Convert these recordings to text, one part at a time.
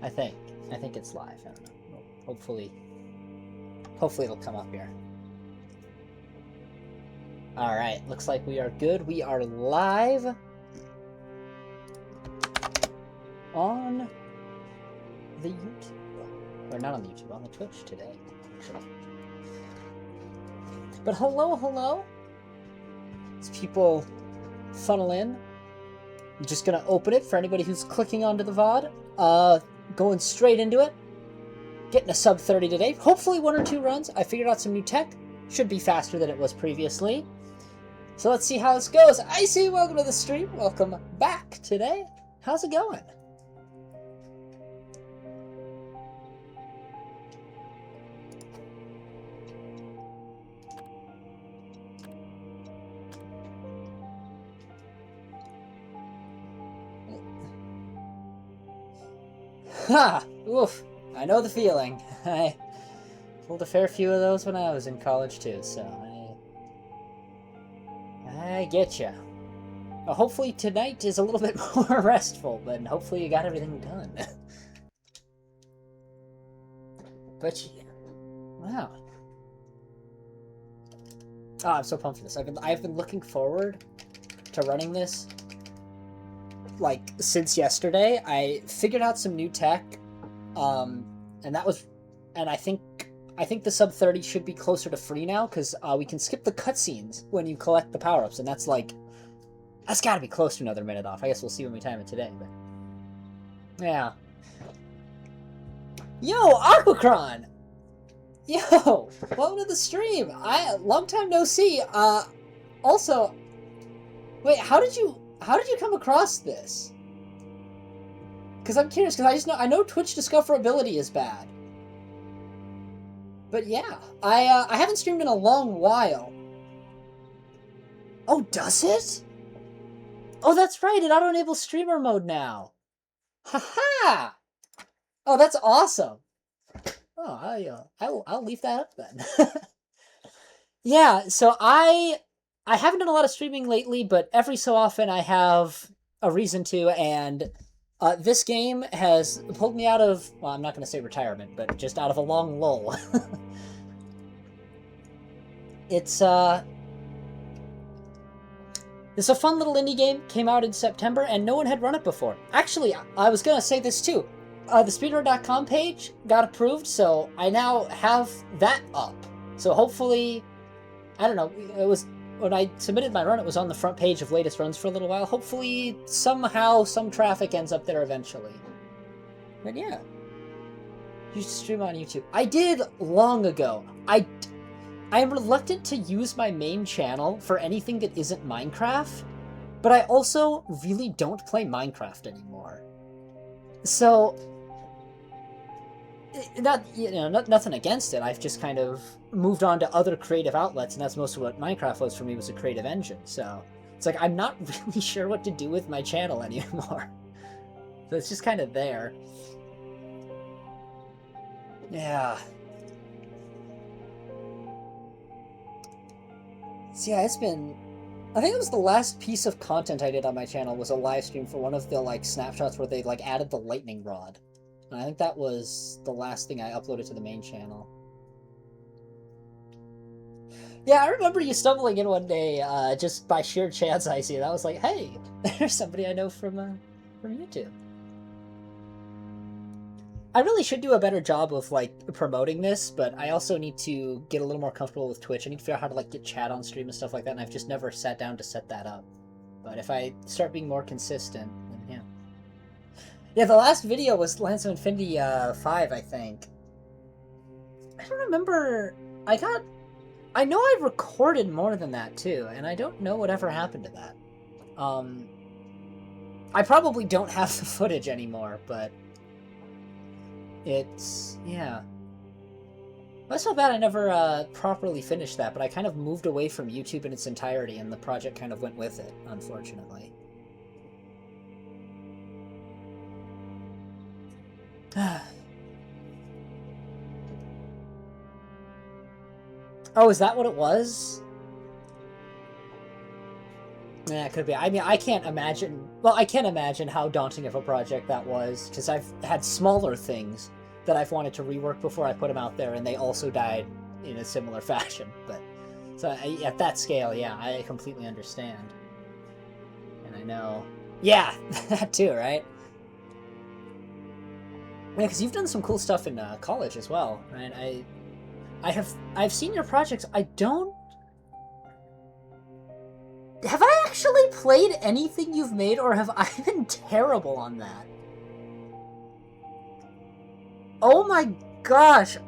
I think it's live. I don't know. Hopefully it'll come up here. All right, looks like we are good. We are live on the YouTube, or not on the YouTube, on the Twitch today. But hello. As people funnel in, I'm just gonna open it for anybody who's clicking onto the VOD. Going straight into it. Getting a sub 30 today. Hopefully 1 or 2 runs. I figured out some new tech. Should be faster than it was previously. So let's see how this goes. Icy, welcome to the stream. Welcome back today. How's it going? Ha! Oof. I know the feeling. I pulled a fair few of those when I was in college too, so I get ya. Well, hopefully tonight is a little bit more restful, but hopefully you got everything done. But yeah. Wow. Oh, I'm so pumped for this. I've been looking forward to running this like since yesterday. I figured out some new tech, and I think the sub 30 should be closer to free now, because we can skip the cutscenes when you collect the power-ups, and that's got to be close to another minute off. I guess we'll see when we time it today, but yeah. Yo, Aquacron! Yo, welcome to the stream. Long time no see. Also, wait, how did you come across this? Because I'm curious, because I know Twitch discoverability is bad. But yeah, I haven't streamed in a long while. Oh, does it? Oh, that's right, it auto-enables streamer mode now. Haha! Oh, that's awesome. Oh, I'll leave that up then. Yeah, so I haven't done a lot of streaming lately, but every so often I have a reason to, and this game has pulled me out of, well, I'm not going to say retirement, but just out of a long lull. It's a fun little indie game, came out in September, and no one had run it before. Actually, I was going to say this too. The Speedrun.com page got approved, so I now have that up. So hopefully, I don't know, it was, when I submitted my run, it was on the front page of latest runs for a little while. Hopefully, somehow, some traffic ends up there eventually. But yeah. You should stream on YouTube. I did long ago. I am reluctant to use my main channel for anything that isn't Minecraft, but I also really don't play Minecraft anymore. So, nothing against it. I've just kind of moved on to other creative outlets, and that's most of what Minecraft was for me, was a creative engine. So it's like I'm not really sure what to do with my channel anymore. So it's just kind of there. Yeah. So yeah, it's been... I think it was the last piece of content I did on my channel was a live stream for one of the snapshots where they added the lightning rod. And I think that was the last thing I uploaded to the main channel. Yeah, I remember you stumbling in one day just by sheer chance. I see it. I was like, hey, there's somebody I know from YouTube. I really should do a better job of promoting this, but I also need to get a little more comfortable with Twitch. I need to figure out how to get chat on stream and stuff like that, and I've just never sat down to set that up. But if I start being more consistent, then yeah. Yeah, the last video was Lands of Infinity 5, I think. I don't remember. I know I recorded more than that too, and I don't know whatever happened to that. I probably don't have the footage anymore, but it's, yeah. That's not bad I never properly finished that, but I kind of moved away from YouTube in its entirety, and the project kind of went with it, unfortunately. Oh, is that what it was? Yeah, it could be. I mean, I can't imagine... Well, I can't imagine how daunting of a project that was, because I've had smaller things that I've wanted to rework before I put them out there, and they also died in a similar fashion. But so at that scale, yeah, I completely understand. And I know... Yeah, that too, right? Yeah, because you've done some cool stuff in college as well, right? I've seen your projects. I don't... Have I actually played anything you've made, or have I been terrible on that? Oh my gosh!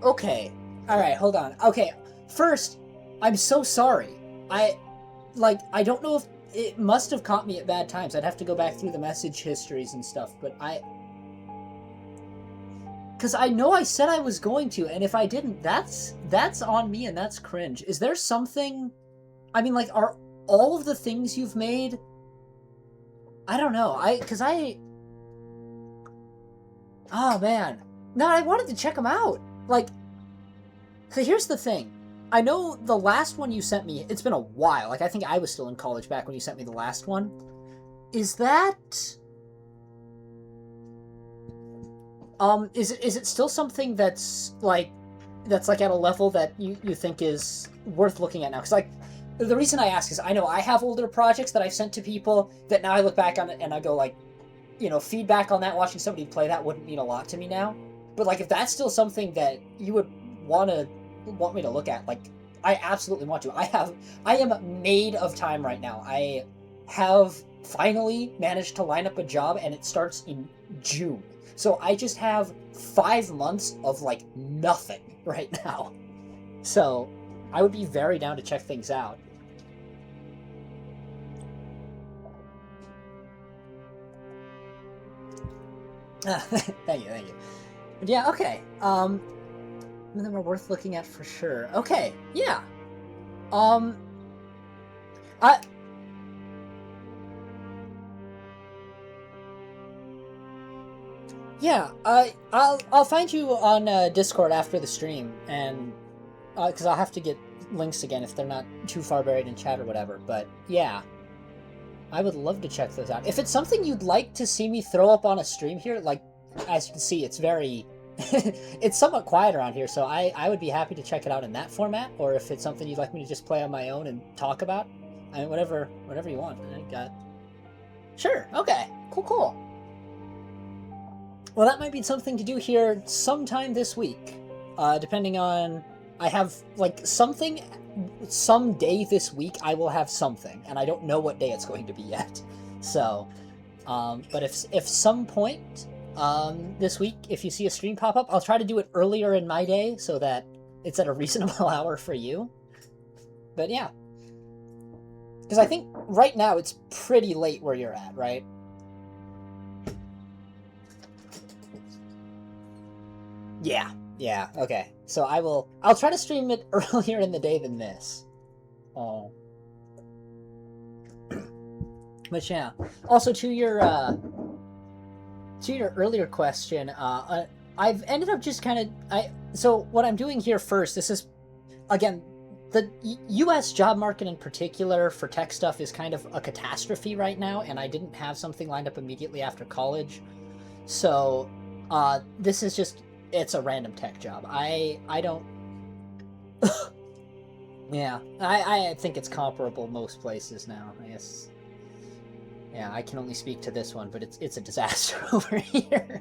Okay. Alright, hold on. Okay, first, I'm so sorry. I don't know if... It must have caught me at bad times. I'd have to go back through the message histories and stuff, but because I know I said I was going to, and if I didn't, that's on me, and that's cringe. Is there something... I mean, like, are all of the things you've made... I don't know. Oh, man. No, I wanted to check them out. Like, so here's the thing. I know the last one you sent me, it's been a while. Like, I think I was still in college back when you sent me the last one. Is that... is it still something that's at a level that you think is worth looking at now? Because, like, the reason I ask is I know I have older projects that I've sent to people that now I look back on it and I go, like, you know, feedback on that, watching somebody play that wouldn't mean a lot to me now. But, like, if that's still something that you would want me to look at, like, I absolutely want to. I am made of time right now. I have finally managed to line up a job, and it starts in June. So I just have 5 months of, like, nothing right now. So I would be very down to check things out. Thank you. But yeah, okay. Some of them are worth looking at for sure. Okay, yeah. Yeah, I'll find you on Discord after the stream, and because I'll have to get links again if they're not too far buried in chat or whatever. But yeah, I would love to check those out. If it's something you'd like to see me throw up on a stream here, like, as you can see, it's very... it's somewhat quiet around here, so I would be happy to check it out in that format, or if it's something you'd like me to just play on my own and talk about. I mean, whatever you want. I got... Sure, okay. Cool. Well, that might be something to do here sometime this week. Depending on... I have, like, something... Some day this week I will have something, and I don't know what day it's going to be yet. So, but if some point this week, if you see a stream pop up, I'll try to do it earlier in my day so that it's at a reasonable hour for you. But yeah. Because I think right now it's pretty late where you're at, right? Yeah, okay. So I'll try to stream it earlier in the day than this. Oh. But yeah. Also, to your earlier question, I've ended up just kind of... So what I'm doing here first, this is, again, the U.S. job market in particular for tech stuff is kind of a catastrophe right now, and I didn't have something lined up immediately after college. So this is just... It's a random tech job. I don't... Yeah, I think it's comparable most places now, I guess. Yeah, I can only speak to this one, but it's a disaster over here.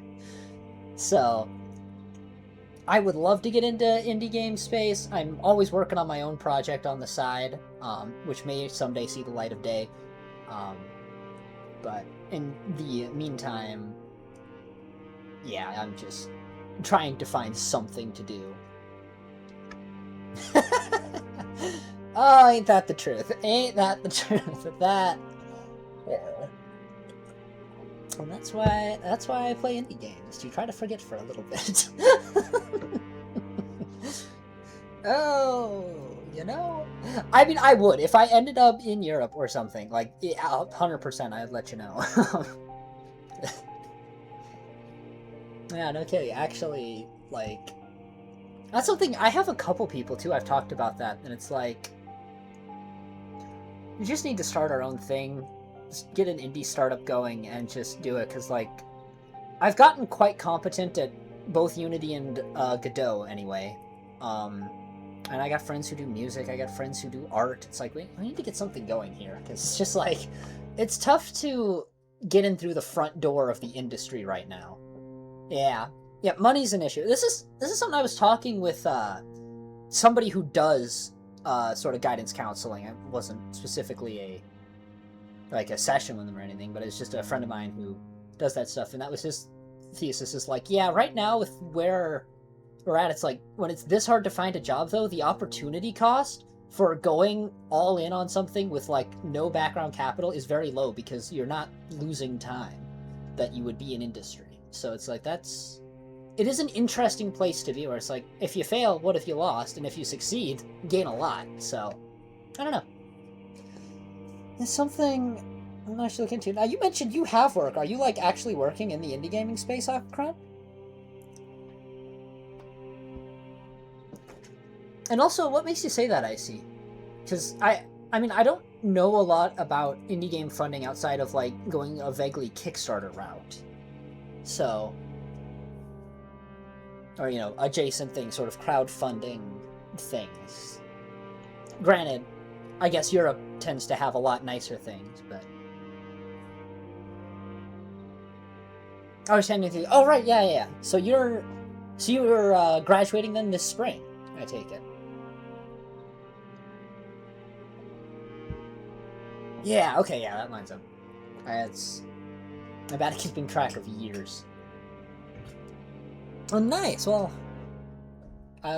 So, I would love to get into indie game space. I'm always working on my own project on the side, which may someday see the light of day. But in the meantime, yeah, I'm just trying to find something to do. Oh, ain't that the truth? Ain't that the truth? That... Yeah. And that's why I play indie games, to try to forget for a little bit. Oh, you know? I mean, I would. If I ended up in Europe or something, like, yeah, 100% I'd let you know. Yeah, no kidding. Actually, like... That's something... I have a couple people, too, I've talked about that, and it's like... we just need to start our own thing, just get an indie startup going, and just do it. Because like, I've gotten quite competent at both Unity and Godot anyway. And I got friends who do music. I got friends who do art. It's like we need to get something going here, because it's just like it's tough to get in through the front door of the industry right now. Yeah, money's an issue. This is something I was talking with somebody who does sort of guidance counseling. It wasn't specifically a session with them or anything, but it's just a friend of mine who does that stuff, and that was his thesis. Is like, yeah, right now with where we're at, it's like when it's this hard to find a job, though, the opportunity cost for going all in on something with like no background capital is very low, because you're not losing time that you would be in industry. So it's like it is an interesting place to be, where it's like, if you fail, what if you lost? And if you succeed, gain a lot. So, I don't know. It's something I'm not sure look into. Now, you mentioned you have work. Are you, like, actually working in the indie gaming space, Akron? And also, what makes you say that, Icy? Because I mean, I don't know a lot about indie game funding outside of, like, going a vaguely Kickstarter route. So, or, you know, adjacent things, sort of crowdfunding things. Granted, I guess Europe tends to have a lot nicer things, but... I was handing to you. Oh, right, yeah. So you're graduating then this spring, I take it. Yeah, okay, yeah, that lines up. It's... I'm bad at keeping track of years. Oh, nice. Well,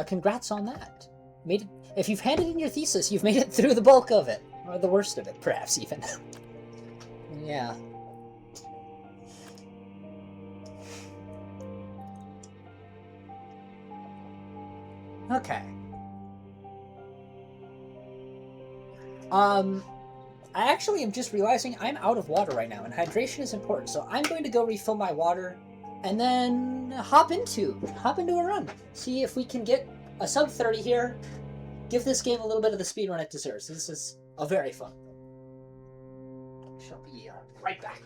congrats on that. Made it. If you've handed in your thesis, you've made it through the bulk of it, or the worst of it, perhaps even. Yeah. Okay. I actually am just realizing I'm out of water right now, and hydration is important, so I'm going to go refill my water, and then hop into a run. See if we can get a sub 30 here. Give this game a little bit of the speedrun it deserves. This is a very fun. Shall be right back.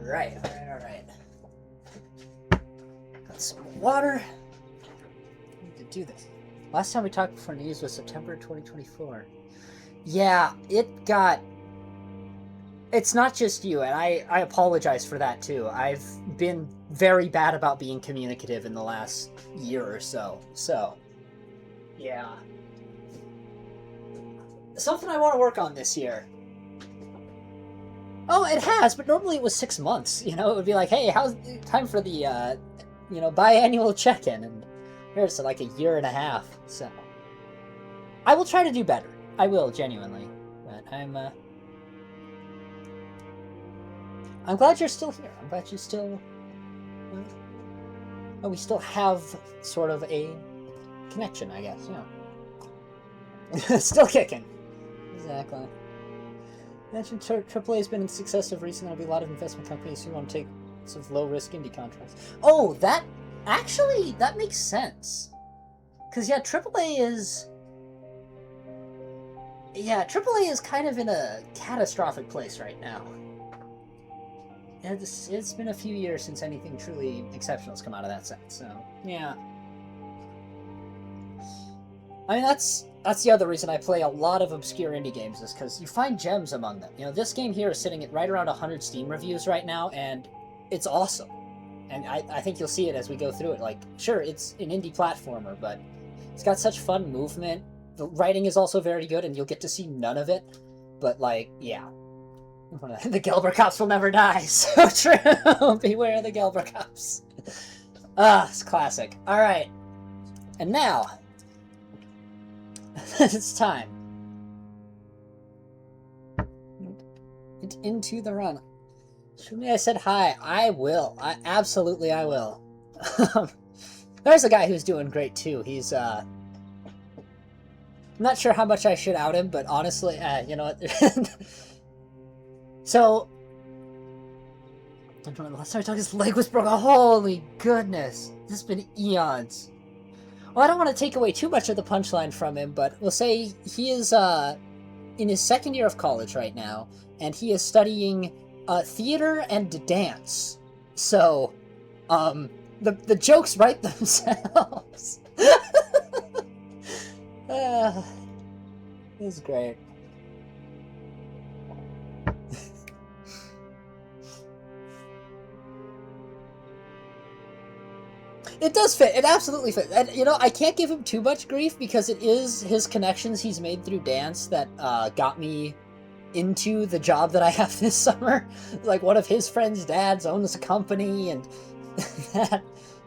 All right. Got some water. I need to do this. Last time we talked before news was September 2024. Yeah, it's not just you, and I apologize for that too. I've been very bad about being communicative in the last year or so. So, yeah. Something I want to work on this year. Oh, it has, but normally it was 6 months. You know, it would be like, hey, how's time for the, biannual check-in? And here's like a year and a half. So, I will try to do better. I will, genuinely. But I'm glad you're still here. I'm glad you still... Well, we still have sort of a connection, I guess, yeah. Still kicking. Exactly. Mentioned AAA has been a success of recent. There'll be a lot of investment companies who want to take some low-risk indie contracts. Oh, that makes sense. Because, yeah, AAA is kind of in a catastrophic place right now. It's been a few years since anything truly exceptional has come out of that set, so, yeah. I mean, that's the other reason I play a lot of obscure indie games, is because you find gems among them. You know, this game here is sitting at right around 100 Steam reviews right now, and it's awesome. And I think you'll see it as we go through it. Like, sure, it's an indie platformer, but it's got such fun movement. The writing is also very good, and you'll get to see none of it. But, like, yeah. The Gelber Cops will never die. So true. Beware the Gelber Cops. It's classic. Alright. And now... it's time. Into the run. Show me I said hi. I will. Absolutely I will. There's a guy who's doing great too. He's I'm not sure how much I should out him, but honestly, you know what? So, last time I talked, his leg was broken. Holy goodness. This has been eons. Well, I don't want to take away too much of the punchline from him, but we'll say he is in his second year of college right now, and he is studying theater and dance. So, the jokes write themselves. This is great. It does fit. It absolutely fits. And, you know, I can't give him too much grief because it is his connections he's made through dance that got me into the job that I have this summer. Like, one of his friends' dads owns a company and that.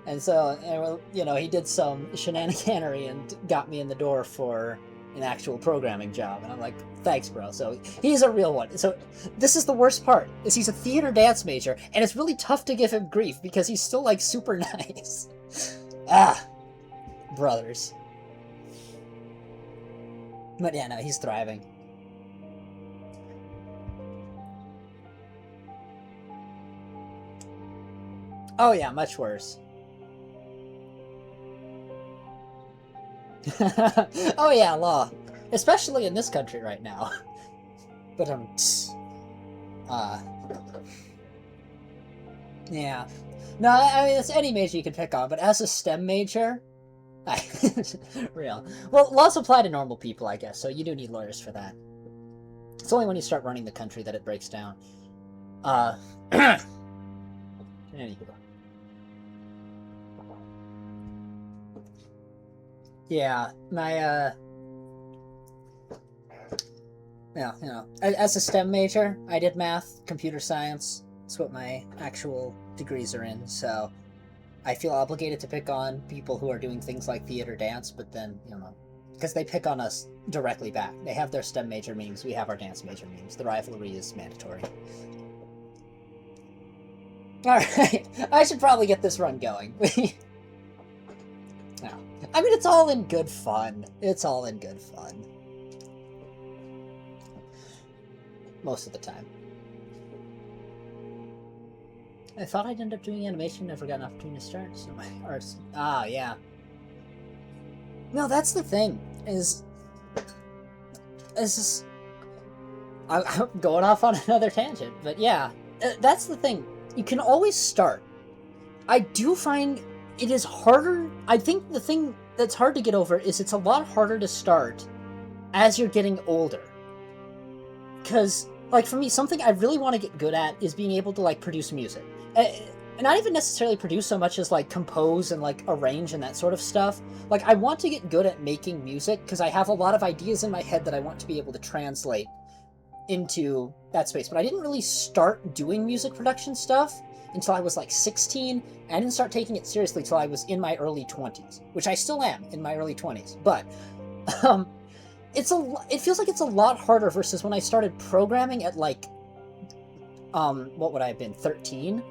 And so, you know, he did some shenaniganery and got me in the door for an actual programming job. And I'm like, thanks, bro. So he's a real one. So this is the worst part, is he's a theater dance major, and it's really tough to give him grief because he's still, like, super nice. Brothers. But yeah, no, he's thriving. Oh yeah, much worse. Oh yeah, law. Especially in this country right now. But yeah. No, I mean, it's any major you can pick on, but as a STEM major, real. Well, laws apply to normal people, I guess, so you do need lawyers for that. It's only when you start running the country that it breaks down. Anywho. Yeah, my, yeah, you know, as a STEM major, I did math, computer science. That's what my actual degrees are in, so I feel obligated to pick on people who are doing things like theater dance, but then, you know, because they pick on us directly back. They have their STEM major memes, we have our dance major memes. The rivalry is mandatory. Alright, I should probably get this run going. No. I mean, it's all in good fun. It's all in good fun. Most of the time. I thought I'd end up doing animation, never got an opportunity to start, so my arts... Ah, yeah. No, that's the thing, is this... I'm going off on another tangent, but yeah, that's the thing. You can always start. I do find it is harder... I think the thing that's hard to get over is it's a lot harder to start as you're getting older. Because, like, for me, something I really want to get good at is being able to, like, produce music. And not even necessarily produce so much as, like, compose and, like, arrange and that sort of stuff. Like, I want to get good at making music because I have a lot of ideas in my head that I want to be able to translate into that space. But I didn't really start doing music production stuff until I was, like, 16. And I didn't start taking it seriously until I was in my early 20s, which I still am in my early 20s. But, it feels like it's a lot harder versus when I started programming at, like, what would I have been, 13?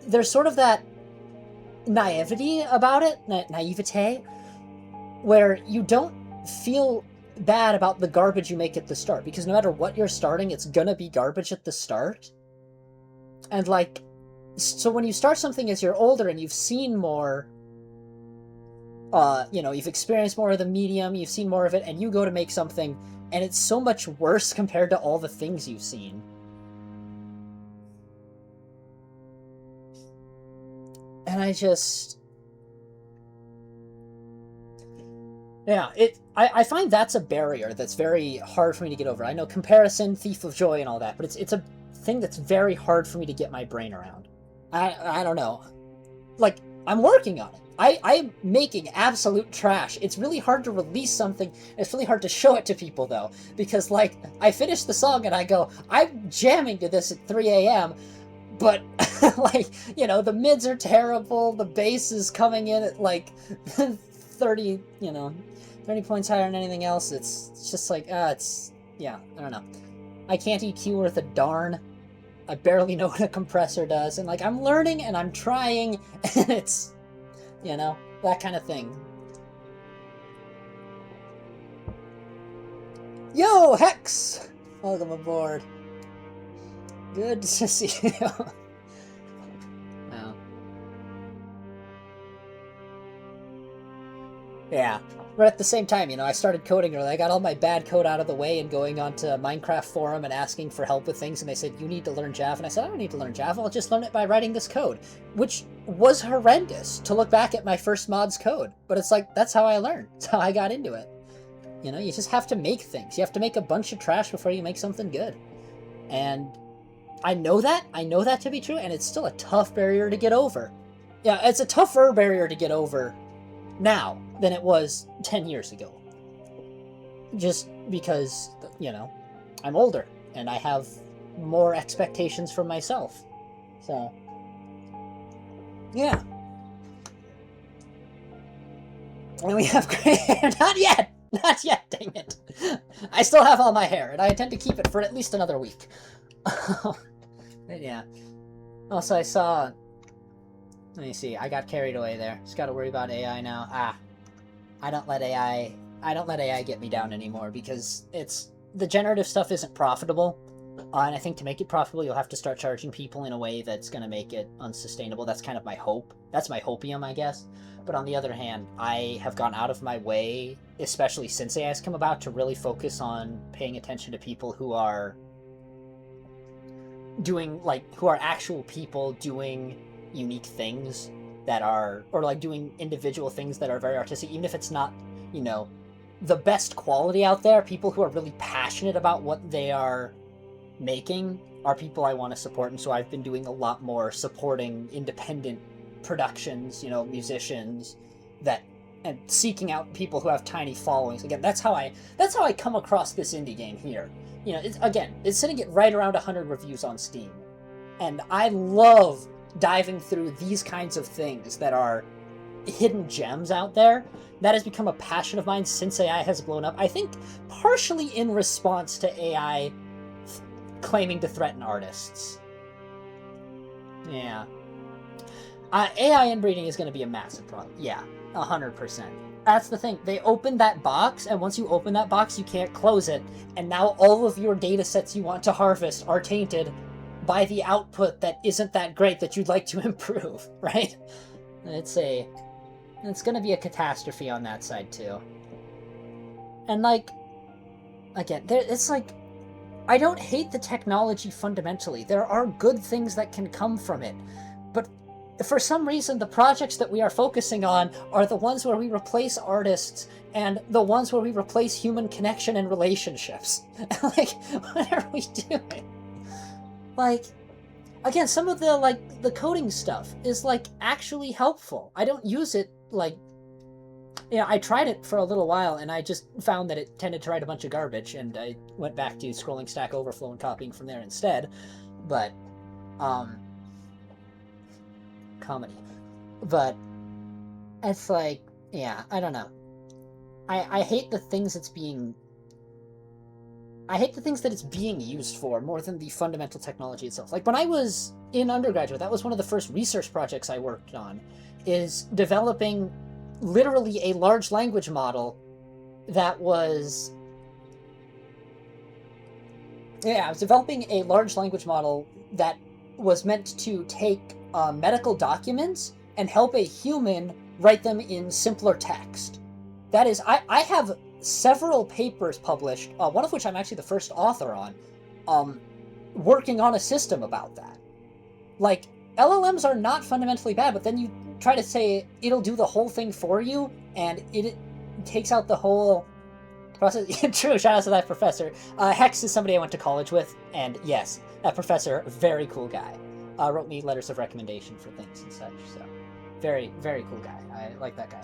There's sort of that naivety about it, naivete, where you don't feel bad about the garbage you make at the start, because no matter what you're starting, it's gonna be garbage at the start. And, like, so when you start something as you're older and you've seen more, you know, you've experienced more of the medium, you've seen more of it, and you go to make something, and it's so much worse compared to all the things you've seen. And I just... Yeah, I find that's a barrier that's very hard for me to get over. I know comparison, thief of joy, and all that, but it's a thing that's very hard for me to get my brain around. I don't know. Like, I'm working on it. I'm making absolute trash. It's really hard to release something. It's really hard to show it to people, though. Because, like, I finish the song and I go, I'm jamming to this at 3 a.m., but, like, you know, the mids are terrible, the bass is coming in at, like, 30, you know, 30 points higher than anything else. It's just like, yeah, I don't know. I can't EQ worth a darn. I barely know what a compressor does, and like I'm learning and I'm trying, and it's, you know, that kind of thing. Yo, Hex! Welcome aboard. Good to see you. Wow. Yeah. But at the same time, you know, I started coding early. I got all my bad code out of the way and going onto Minecraft forum and asking for help with things, and they said, you need to learn Java. And I said, I don't need to learn Java. I'll just learn it by writing this code, which was horrendous to look back at my first mod's code. But it's like, that's how I learned. That's how I got into it. You know, you just have to make things. You have to make a bunch of trash before you make something good. And I know that. I know that to be true, and it's still a tough barrier to get over. Yeah, it's a tougher barrier to get over now than it was 10 years ago. Just because, you know, I'm older, and I have more expectations from myself. So, yeah. And we have gray hair. Not yet! Not yet, dang it. I still have all my hair, and I intend to keep it for at least another week. Yeah. Also, I saw... Let me see, I got carried away there. Just gotta worry about AI now. I don't let AI get me down anymore, because the generative stuff isn't profitable. And I think to make it profitable, you'll have to start charging people in a way that's gonna make it unsustainable. That's kind of my hope. That's my hopium, I guess. But on the other hand, I have gone out of my way, especially since AI has come about, to really focus on paying attention to people who are doing, like, who are actual people doing unique things that are, or like doing individual things that are very artistic, even if it's not, you know, the best quality out there. People who are really passionate about what they are making are people I want to support, and so I've been doing a lot more supporting independent productions, you know, musicians, and seeking out people who have tiny followings. Again, that's how I come across this indie game here. You know, it's sitting at right around 100 reviews on Steam, and I love diving through these kinds of things that are hidden gems out there. That has become a passion of mine since AI has blown up. I think partially in response to AI claiming to threaten artists. Yeah. AI inbreeding is going to be a massive problem. Yeah, 100%. That's the thing. They opened that box, and once you open that box, you can't close it. And now all of your data sets you want to harvest are tainted by the output that isn't that great that you'd like to improve, right? It's going to be a catastrophe on that side, too. And, like, again, it's like, I don't hate the technology fundamentally. There are good things that can come from it. But for some reason, the projects that we are focusing on are the ones where we replace artists and the ones where we replace human connection and relationships. Like, what are we doing? Like, again, some of the coding stuff is, like, actually helpful. I don't use it, like, yeah, I tried it for a little while, and I just found that it tended to write a bunch of garbage, and I went back to scrolling Stack Overflow and copying from there instead. But, comedy. But, it's like, yeah, I don't know. I hate the things that it's being used for more than the fundamental technology itself. Like, when I was in undergraduate, that was one of the first research projects I worked on, is developing literally a large language model that was... Yeah, I was developing a large language model that was meant to take medical documents and help a human write them in simpler text. That is, I have several papers published, one of which I'm actually the first author on, working on a system about that. Like, LLMs are not fundamentally bad, but then you try to say it'll do the whole thing for you, and it takes out the whole process. True, shout out to that professor. Hex is somebody I went to college with, and yes, that professor, very cool guy. Wrote me letters of recommendation for things and such, so very, very cool guy. I like that guy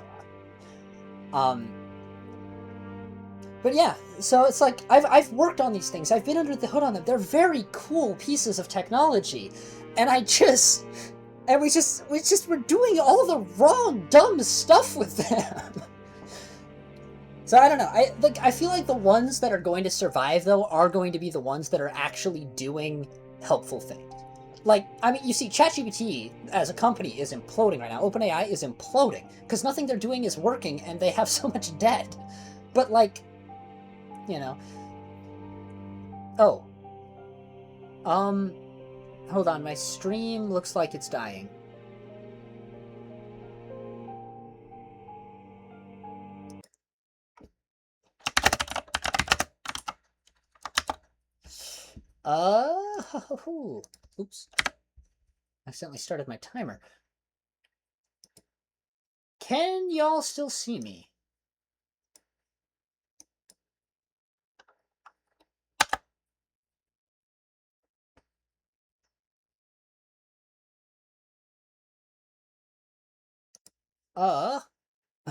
a lot. But yeah, so it's like, I've worked on these things, I've been under the hood on them, they're very cool pieces of technology, and we're doing all the wrong, dumb stuff with them. So I don't know, I feel like the ones that are going to survive, though, are going to be the ones that are actually doing helpful things. Like, I mean, you see, ChatGPT as a company is imploding right now. OpenAI is imploding because nothing they're doing is working and they have so much debt. But, like, you know. Oh. Hold on. My stream looks like it's dying. Oops. Accidentally started my timer. Can y'all still see me?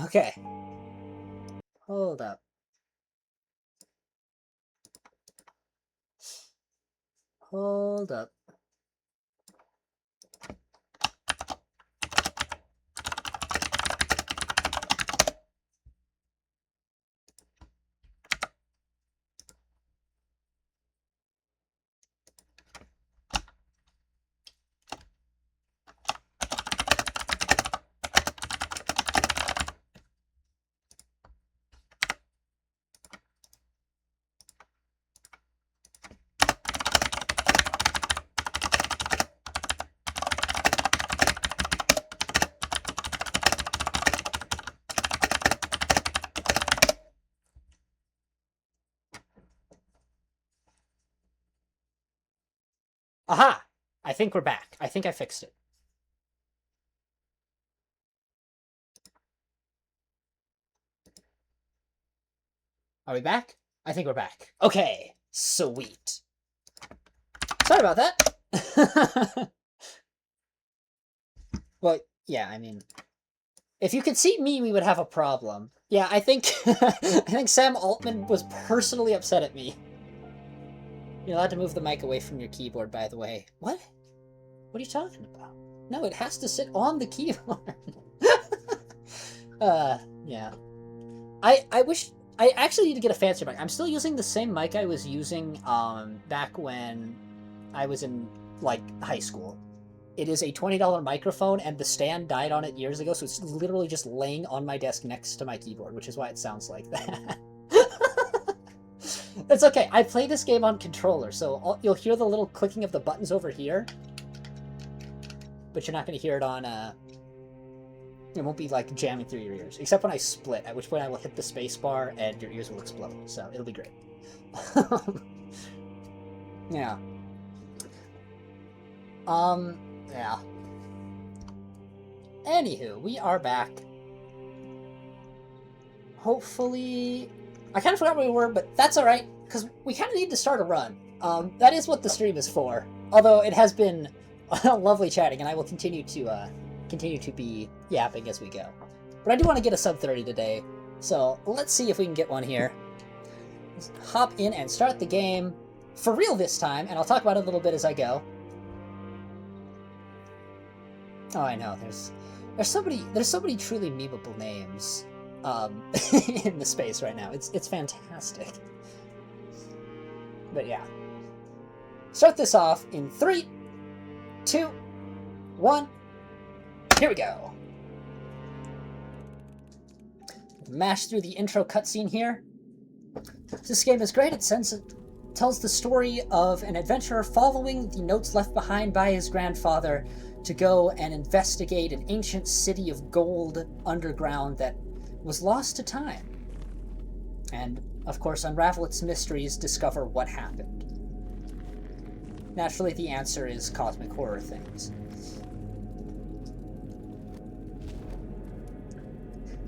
Okay. Hold up. Hold up. Aha! I think we're back. I think I fixed it. Are we back? I think we're back. Okay. Sweet. Sorry about that. Well, yeah, I mean, if you could see me, we would have a problem. Yeah, I think I think Sam Altman was personally upset at me. You're allowed to move the mic away from your keyboard, by the way. What? What are you talking about? No, it has to sit on the keyboard. Yeah. I wish... I actually need to get a fancier mic. I'm still using the same mic I was using back when I was in, like, high school. It is a $20 microphone, and the stand died on it years ago, so it's literally just laying on my desk next to my keyboard, which is why it sounds like that. It's okay. I play this game on controller, so you'll hear the little clicking of the buttons over here, but you're not going to hear it on... It won't be, like, jamming through your ears, except when I split, at which point I will hit the space bar and your ears will explode, so it'll be great. Yeah. Yeah. Anywho, we are back. Hopefully... I kind of forgot where we were, but that's alright, because we kind of need to start a run. That is what the stream is for, although it has been lovely chatting, and I will continue to be yapping as we go. But I do want to get a sub 30 today, so let's see if we can get one here. Let's hop in and start the game for real this time, and I'll talk about it a little bit as I go. Oh, I know, there's so many truly memeable names in the space right now. It's fantastic. But yeah. Start this off in 3, 2, 1. Here we go. Mash through the intro cutscene here. This game is great. It tells the story of an adventurer following the notes left behind by his grandfather to go and investigate an ancient city of gold underground that was lost to time. And, of course, unravel its mysteries, discover what happened. Naturally, the answer is cosmic horror things.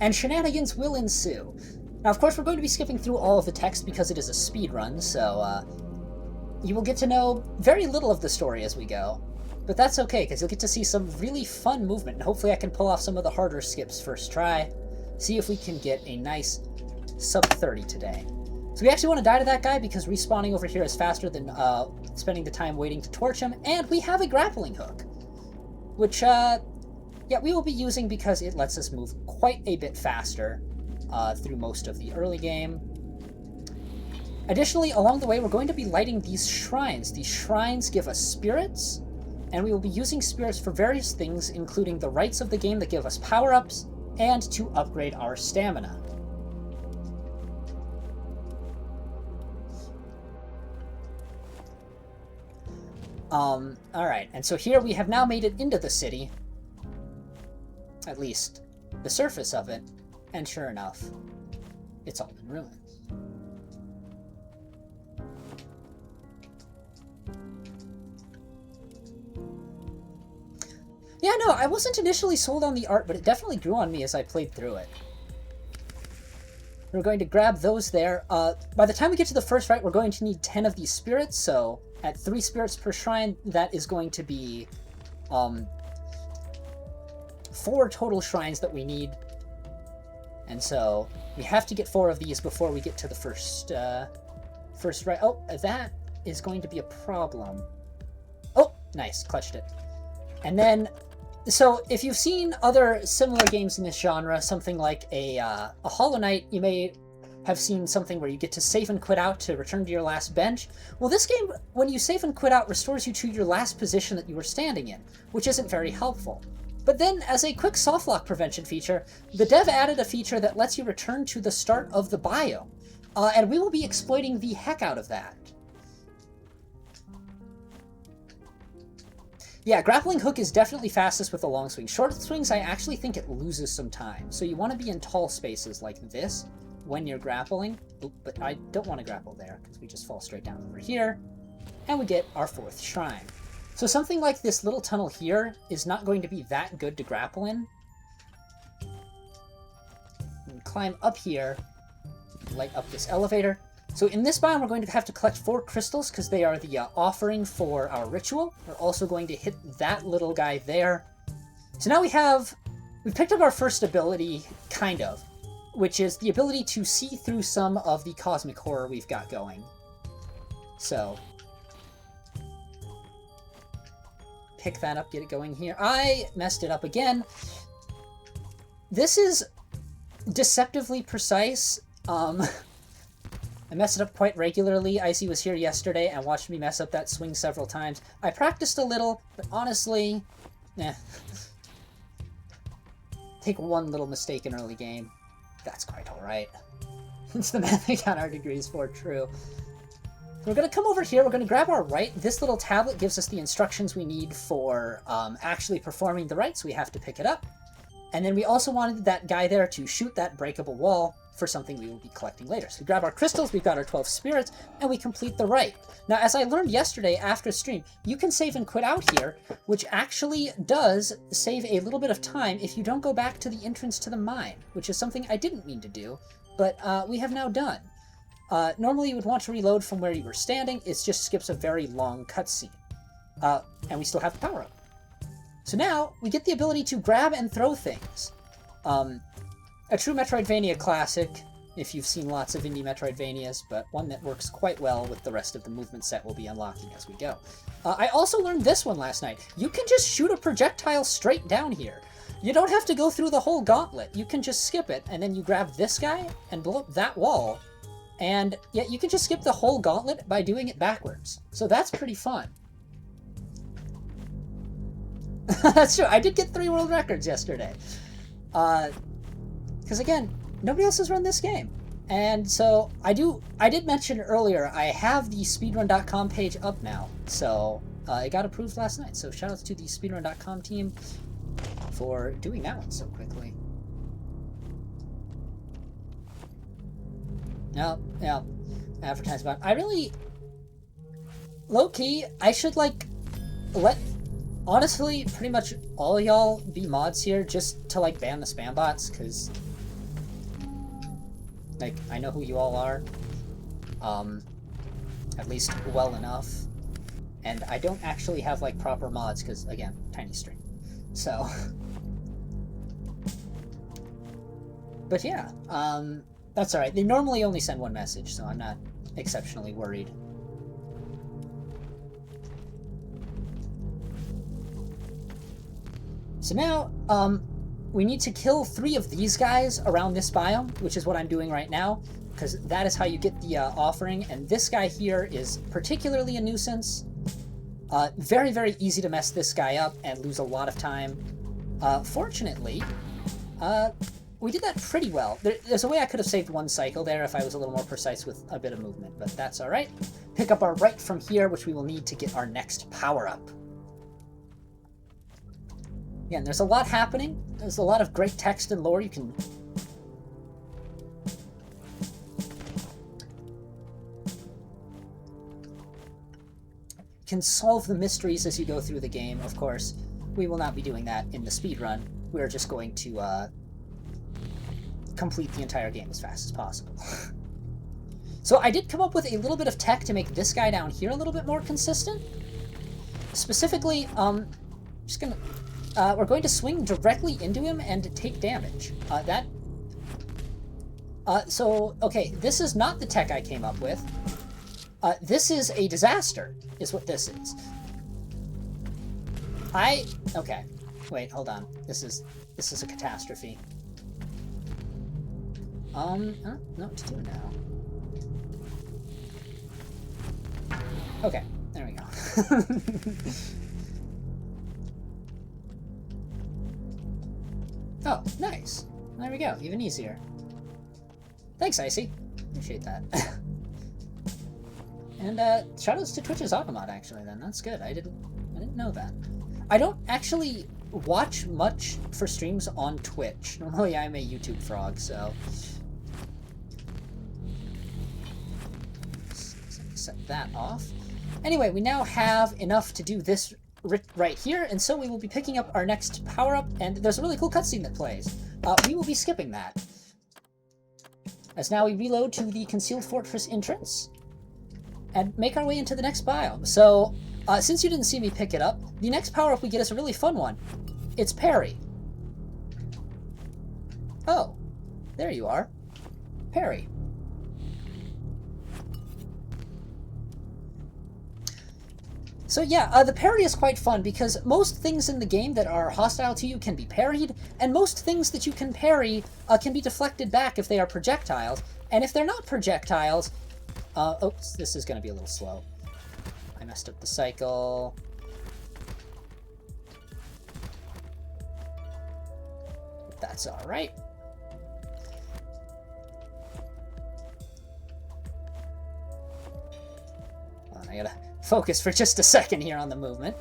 And shenanigans will ensue. Now, of course, we're going to be skipping through all of the text because it is a speedrun, so you will get to know very little of the story as we go. But that's okay, because you'll get to see some really fun movement, and hopefully I can pull off some of the harder skips first try. See if we can get a nice sub 30 today. So we actually want to die to that guy because respawning over here is faster than spending the time waiting to torch him, and we have a grappling hook, which, yeah, we will be using because it lets us move quite a bit faster through most of the early game. Additionally, along the way, we're going to be lighting these shrines. These shrines give us spirits, and we will be using spirits for various things, including the rights of the game that give us power-ups, and to upgrade our stamina. Alright, and so here we have now made it into the city. At least, the surface of it. And sure enough, it's all in ruins. Yeah, no, I wasn't initially sold on the art, but it definitely grew on me as I played through it. We're going to grab those there. By the time we get to the first fight, we're going to need 10 of these spirits, so at 3 spirits per shrine, that is going to be 4 total shrines that we need. And so we have to get 4 of these before we get to the first right. Oh, that is going to be a problem. Oh, nice, clutched it. And then, so if you've seen other similar games in this genre, something like a Hollow Knight, you may have seen something where you get to save and quit out to return to your last bench. Well, this game, when you save and quit out, restores you to your last position that you were standing in, which isn't very helpful. But then, as a quick softlock prevention feature, the dev added a feature that lets you return to the start of the biome, and we will be exploiting the heck out of that. Yeah, grappling hook is definitely fastest with the long swing. Short swings, I actually think it loses some time. So you want to be in tall spaces like this when you're grappling. Oop, but I don't want to grapple there because we just fall straight down over here. And we get our 4th shrine. So something like this little tunnel here is not going to be that good to grapple in. And climb up here, light up this elevator. So in this biome, we're going to have to collect 4 crystals because they are the offering for our ritual. We're also going to hit that little guy there. So now we've picked up our first ability, kind of, which is the ability to see through some of the cosmic horror we've got going. So pick that up, get it going here. I messed it up again. This is deceptively precise. I mess it up quite regularly. Icy was here yesterday and watched me mess up that swing several times. I practiced a little, but honestly, take one little mistake in early game. That's quite alright. It's the math we got our degrees for, true. We're going to come over here, we're going to grab our right. This little tablet gives us the instructions we need for actually performing the rites. We have to pick it up. And then we also wanted that guy there to shoot that breakable wall for something we will be collecting later. So we grab our crystals, we've got our 12 spirits, and we complete the rite. Now, as I learned yesterday after stream, you can save and quit out here, which actually does save a little bit of time if you don't go back to the entrance to the mine, which is something I didn't mean to do, but we have now done. Normally you would want to reload from where you were standing. It just skips a very long cutscene. And we still have the power-up. So now we get the ability to grab and throw things. A true Metroidvania classic, if you've seen lots of indie Metroidvanias, but one that works quite well with the rest of the movement set we'll be unlocking as we go. I also learned this one last night. You can just shoot a projectile straight down here. You don't have to go through the whole gauntlet. You can just skip it, and then you grab this guy and blow up that wall. And yeah, you can just skip the whole gauntlet by doing it backwards. So that's pretty fun. That's true. I did get 3 world records yesterday. Because again, nobody else has run this game. And so I did mention earlier, I have the speedrun.com page up now. So it got approved last night. So shout outs to the speedrun.com team for doing that one so quickly. No, advertisement. I really, low-key, I should, like, let, honestly, pretty much all y'all be mods here just to, like, ban the spam bots, because, like, I know who you all are, at least well enough, and I don't actually have, like, proper mods, because, again, tiny stream, so, but yeah, that's alright. They normally only send 1 message, so I'm not exceptionally worried. So now, we need to kill 3 of these guys around this biome, which is what I'm doing right now, because that is how you get the offering, and this guy here is particularly a nuisance. Very, very easy to mess this guy up and lose a lot of time. Fortunately, we did that pretty well. There's a way I could have saved one cycle there if I was a little more precise with a bit of movement, but that's all right. Pick up our right from here, which we will need to get our next power-up. Again, there's a lot happening. There's a lot of great text and lore you can solve the mysteries as you go through the game. Of course, we will not be doing that in the speedrun. We're just going to complete the entire game as fast as possible. So I did come up with a little bit of tech to make this guy down here a little bit more consistent. Specifically, we're going to swing directly into him and take damage. Okay, this is not the tech I came up with. This is a disaster, is what this is. Okay, wait, hold on. This is a catastrophe. I don't know what to do now. Okay, there we go. Oh, nice. There we go, even easier. Thanks, Icy. Appreciate that. And shoutouts to Twitch's Automod, actually, then. That's good. I didn't know that. I don't actually watch much for streams on Twitch. Normally I'm a YouTube frog, so... set that off. Anyway, we now have enough to do this right here, and so we will be picking up our next power-up, and there's a really cool cutscene that plays. We will be skipping that. As now we reload to the Concealed Fortress entrance, and make our way into the next biome. So, since you didn't see me pick it up, the next power-up we get is a really fun one. It's Parry. Oh, there you are. Parry. So yeah, the parry is quite fun because most things in the game that are hostile to you can be parried, and most things that you can parry can be deflected back if they are projectiles, and if they're not projectiles... oops, this is going to be a little slow. I messed up the cycle. That's alright. I gotta focus for just a second here on the movement.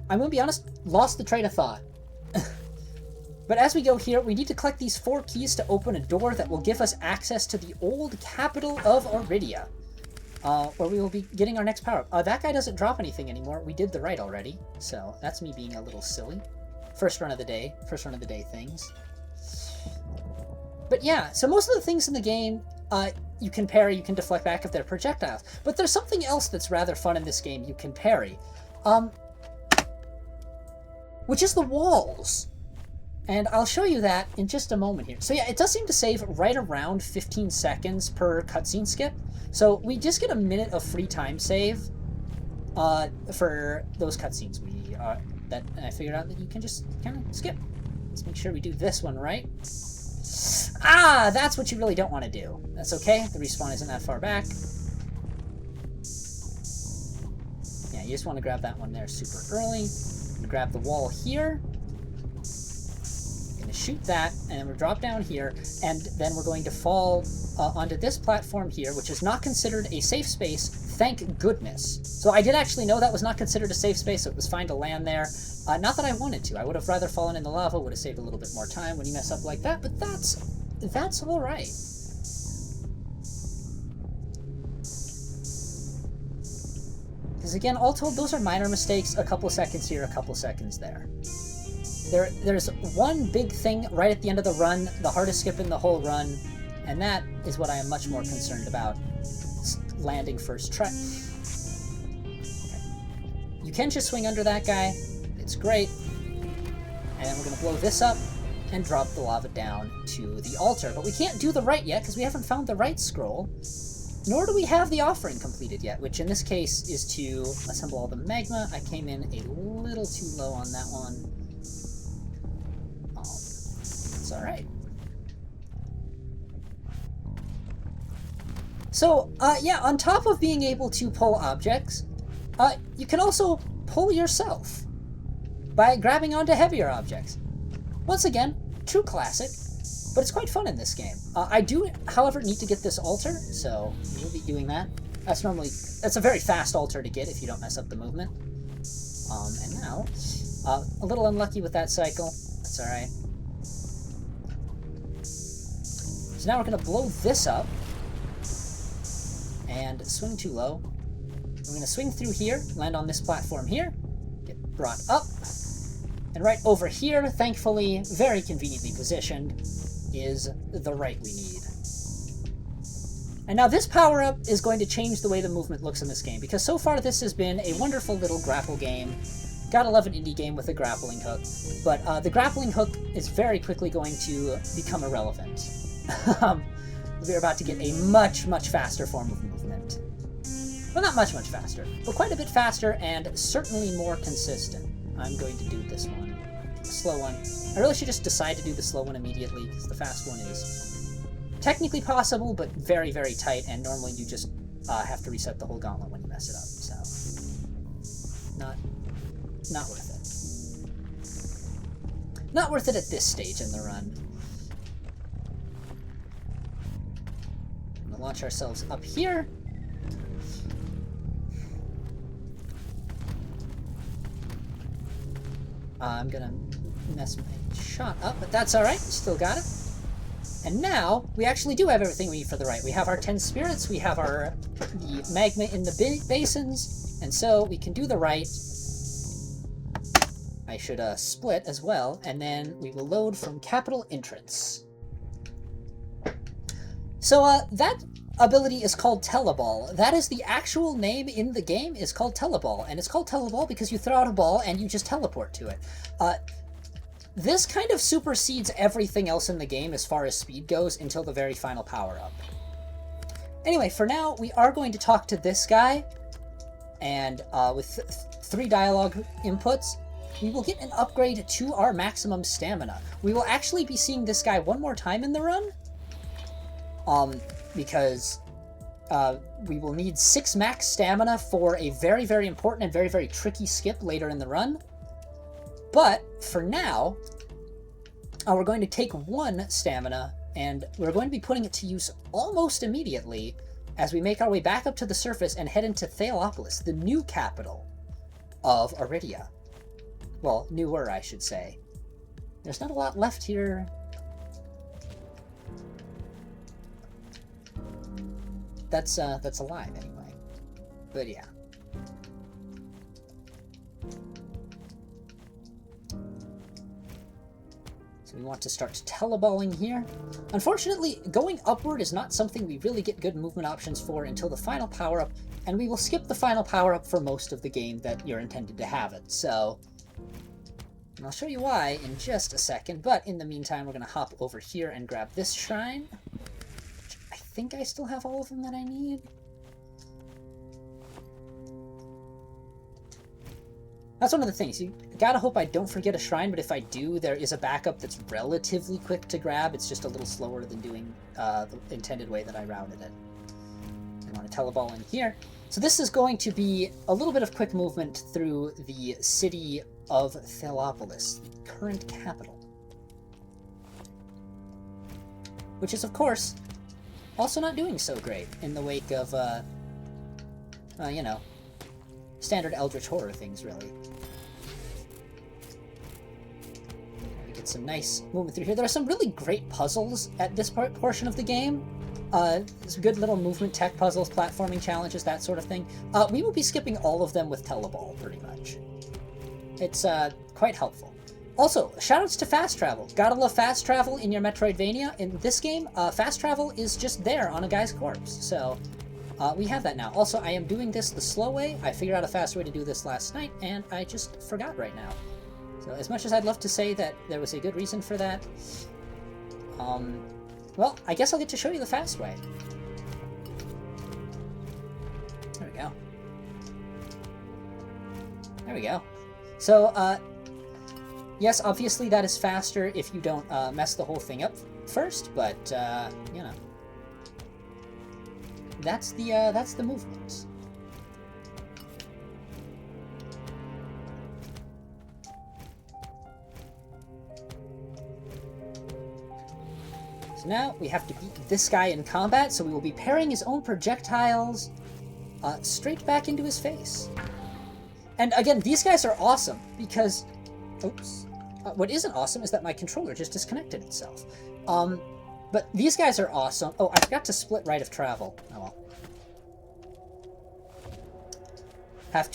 I'm gonna be honest, lost the train of thought. But as we go here, we need to collect these 4 keys to open a door that will give us access to the old capital of Auridia. Where we will be getting our next power-up. That guy doesn't drop anything anymore. We did the right already, so that's me being a little silly. First run of the day things. But yeah, so most of the things in the game, you can parry, you can deflect back if they're projectiles. But there's something else that's rather fun in this game you can parry. Which is the walls. And I'll show you that in just a moment here. So yeah, it does seem to save right around 15 seconds per cutscene skip. So we just get a minute of free time save for those cutscenes. That I figured out that you can just kind of skip. Let's make sure we do this one right. Ah, that's what you really don't want to do. That's okay. The respawn isn't that far back. Yeah, you just want to grab that one there super early. Grab the wall here. Shoot that, and then we'll drop down here, and then we're going to fall onto this platform here, which is not considered a safe space, thank goodness. So I did actually know that was not considered a safe space, so it was fine to land there. Not that I wanted to. I would have rather fallen in the lava, would have saved a little bit more time when you mess up like that, but that's all right. Because again, all told, those are minor mistakes, a couple seconds here, a couple seconds there. There's one big thing right at the end of the run, the hardest skip in the whole run, and that is what I am much more concerned about. It's landing first try. Okay. You can just swing under that guy. It's great. And then we're going to blow this up and drop the lava down to the altar. But we can't do the right yet because we haven't found the right scroll. Nor do we have the offering completed yet, which in this case is to assemble all the magma. I came in a little too low on that one. It's alright. So, yeah, on top of being able to pull objects, you can also pull yourself by grabbing onto heavier objects. Once again, true classic, but it's quite fun in this game. I do, however, need to get this altar, so we'll be doing that. That's a very fast altar to get if you don't mess up the movement. And now, a little unlucky with that cycle. That's alright. So now we're going to blow this up. And swing too low. We're going to swing through here, land on this platform here, get brought up, and right over here, thankfully, very conveniently positioned, is the right we need. And now this power-up is going to change the way the movement looks in this game, because so far this has been a wonderful little grapple game. Gotta love an indie game with a grappling hook, but the grappling hook is very quickly going to become irrelevant. We're about to get a much, much faster form of movement. Well, not much, much faster, but quite a bit faster and certainly more consistent. I'm going to do this one. The slow one. I really should just decide to do the slow one immediately, because the fast one is technically possible, but very, very tight, and normally you just have to reset the whole gauntlet when you mess it up, so not worth it. Not worth it at this stage in the run. Launch ourselves up here. I'm gonna mess my shot up, but that's alright, still got it. And now, we actually do have everything we need for the right. We have our 10 spirits, we have the magma in the basins, and so we can do the right. I should split as well, and then we will load from capital entrance. So, that ability is called Teleball. That is the actual name in the game, is called Teleball, and it's called Teleball because you throw out a ball and you just teleport to it. This kind of supersedes everything else in the game as far as speed goes until the very final power-up. Anyway, for now, we are going to talk to this guy, and with 3 dialogue inputs, we will get an upgrade to our maximum stamina. We will actually be seeing this guy one more time in the run, because we will need 6 max stamina for a very, very important and very, very tricky skip later in the run. But for now, we're going to take 1 stamina, and we're going to be putting it to use almost immediately as we make our way back up to the surface and head into Thaleopolis, the new capital of Auridia. Well, newer, I should say. There's not a lot left here. That's alive anyway. But yeah. So we want to start teleballing here. Unfortunately, going upward is not something we really get good movement options for until the final power-up, and we will skip the final power-up for most of the game that you're intended to have it. So, and I'll show you why in just a second, but in the meantime, we're going to hop over here and grab this shrine. I think I still have all of them that I need. That's one of the things. You gotta hope I don't forget a shrine, but if I do, there is a backup that's relatively quick to grab. It's just a little slower than doing the intended way that I routed it. I want to teleball in here. So this is going to be a little bit of quick movement through the city of Thaleopolis, the current capital. Which is, of course, also not doing so great in the wake of, you know, standard Eldritch Horror things, really. We get some nice movement through here. There are some really great puzzles at this portion of the game. Some good little movement tech puzzles, platforming challenges, that sort of thing. We will be skipping all of them with Teleball, pretty much. It's quite helpful. Also, shoutouts to fast travel. Gotta love fast travel in your Metroidvania. In this game, fast travel is just there on a guy's corpse. So, we have that now. Also, I am doing this the slow way. I figured out a fast way to do this last night, and I just forgot right now. So, as much as I'd love to say that there was a good reason for that, well, I guess I'll get to show you the fast way. we go. So, yes, obviously that is faster if you don't mess the whole thing up first, but, you know. That's the movement. So now we have to beat this guy in combat, so we will be parrying his own projectiles straight back into his face. And again, these guys are awesome because... Oops. What isn't awesome is that my controller just disconnected itself. But these guys are awesome. Oh, I forgot to split right of travel. Oh well. Have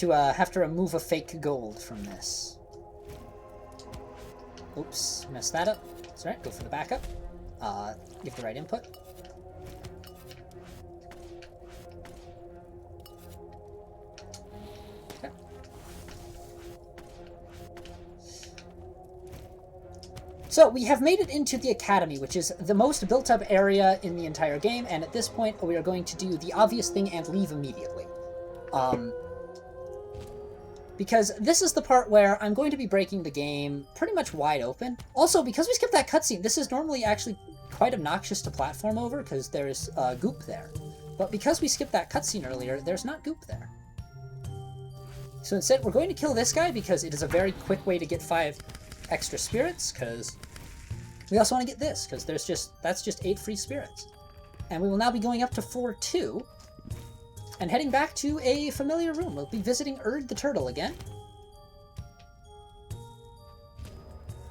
to remove a fake gold from this. Oops, messed that up. That's right, go for the backup. Give the right input. Okay. So we have made it into the Academy, which is the most built-up area in the entire game, and at this point we are going to do the obvious thing and leave immediately. Because this is the part where I'm going to be breaking the game pretty much wide open. Also, because we skipped that cutscene, this is normally actually quite obnoxious to platform over, because there's goop there. But because we skipped that cutscene earlier, there's not goop there. So instead, we're going to kill this guy, because it is a very quick way to get 5 extra spirits, because we also want to get this, because that's just 8 free spirits. And we will now be going up to floor 2, and heading back to a familiar room. We'll be visiting Erd the Turtle again.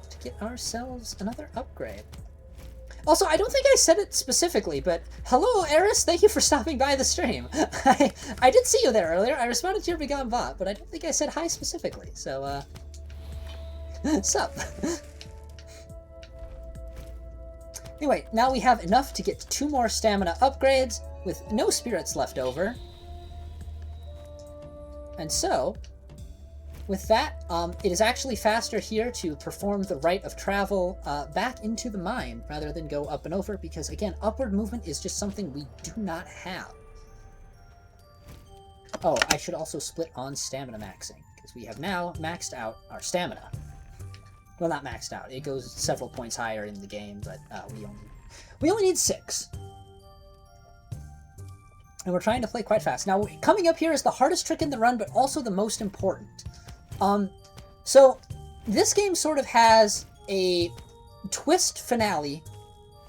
To get ourselves another upgrade. Also, I don't think I said it specifically, but hello, Eris, thank you for stopping by the stream. I did see you there earlier. I responded to your Begone bot, but I don't think I said hi specifically, so, sup? Anyway, now we have enough to get 2 more stamina upgrades, with no spirits left over. And so, with that, it is actually faster here to perform the rite of travel back into the mine rather than go up and over, because again, upward movement is just something we do not have. Oh, I should also split on stamina maxing, because we have now maxed out our stamina. Well, not maxed out. It goes several points higher in the game, but we only need 6. And we're trying to play quite fast. Now, coming up here is the hardest trick in the run, but also the most important. So, this game sort of has a twist finale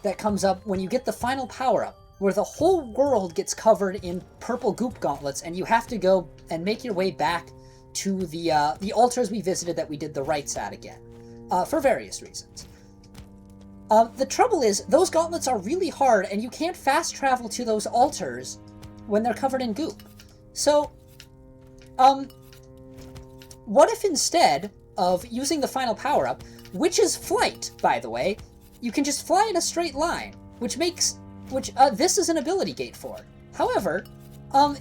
that comes up when you get the final power-up, where the whole world gets covered in purple goop gauntlets, and you have to go and make your way back to the altars we visited that we did the rites at again, for various reasons. The trouble is, those gauntlets are really hard, and you can't fast travel to those altars when they're covered in goop. So, what if instead of using the final power-up, which is flight, by the way, you can just fly in a straight line, which this is an ability gate for. However,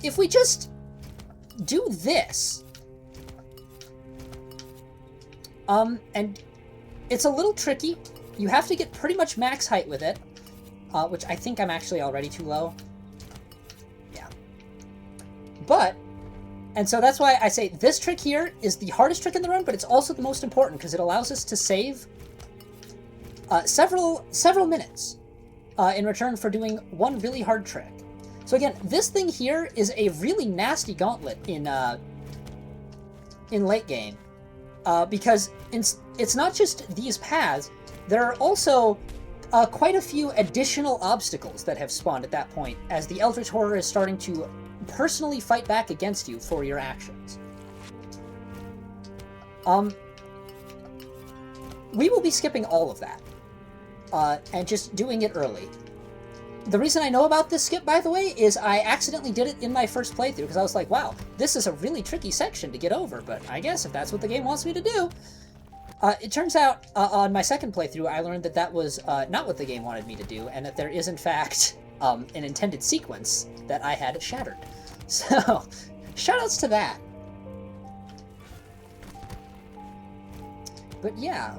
if we just do this, and it's a little tricky. You have to get pretty much max height with it, which I think I'm actually already too low. And so that's why I say this trick here is the hardest trick in the run, but it's also the most important because it allows us to save several minutes in return for doing one really hard trick. So again, this thing here is a really nasty gauntlet in late game, because it's not just these paths. There are also quite a few additional obstacles that have spawned at that point, as the Eldritch Horror is starting to personally fight back against you for your actions. We will be skipping all of that, and just doing it early. The reason I know about this skip, by the way, is I accidentally did it in my first playthrough, because I was like, wow, this is a really tricky section to get over, but I guess if that's what the game wants me to do. It turns out, on my second playthrough, I learned that that was not what the game wanted me to do, and that there is, in fact, an intended sequence that I had shattered. So, shoutouts to that. But yeah,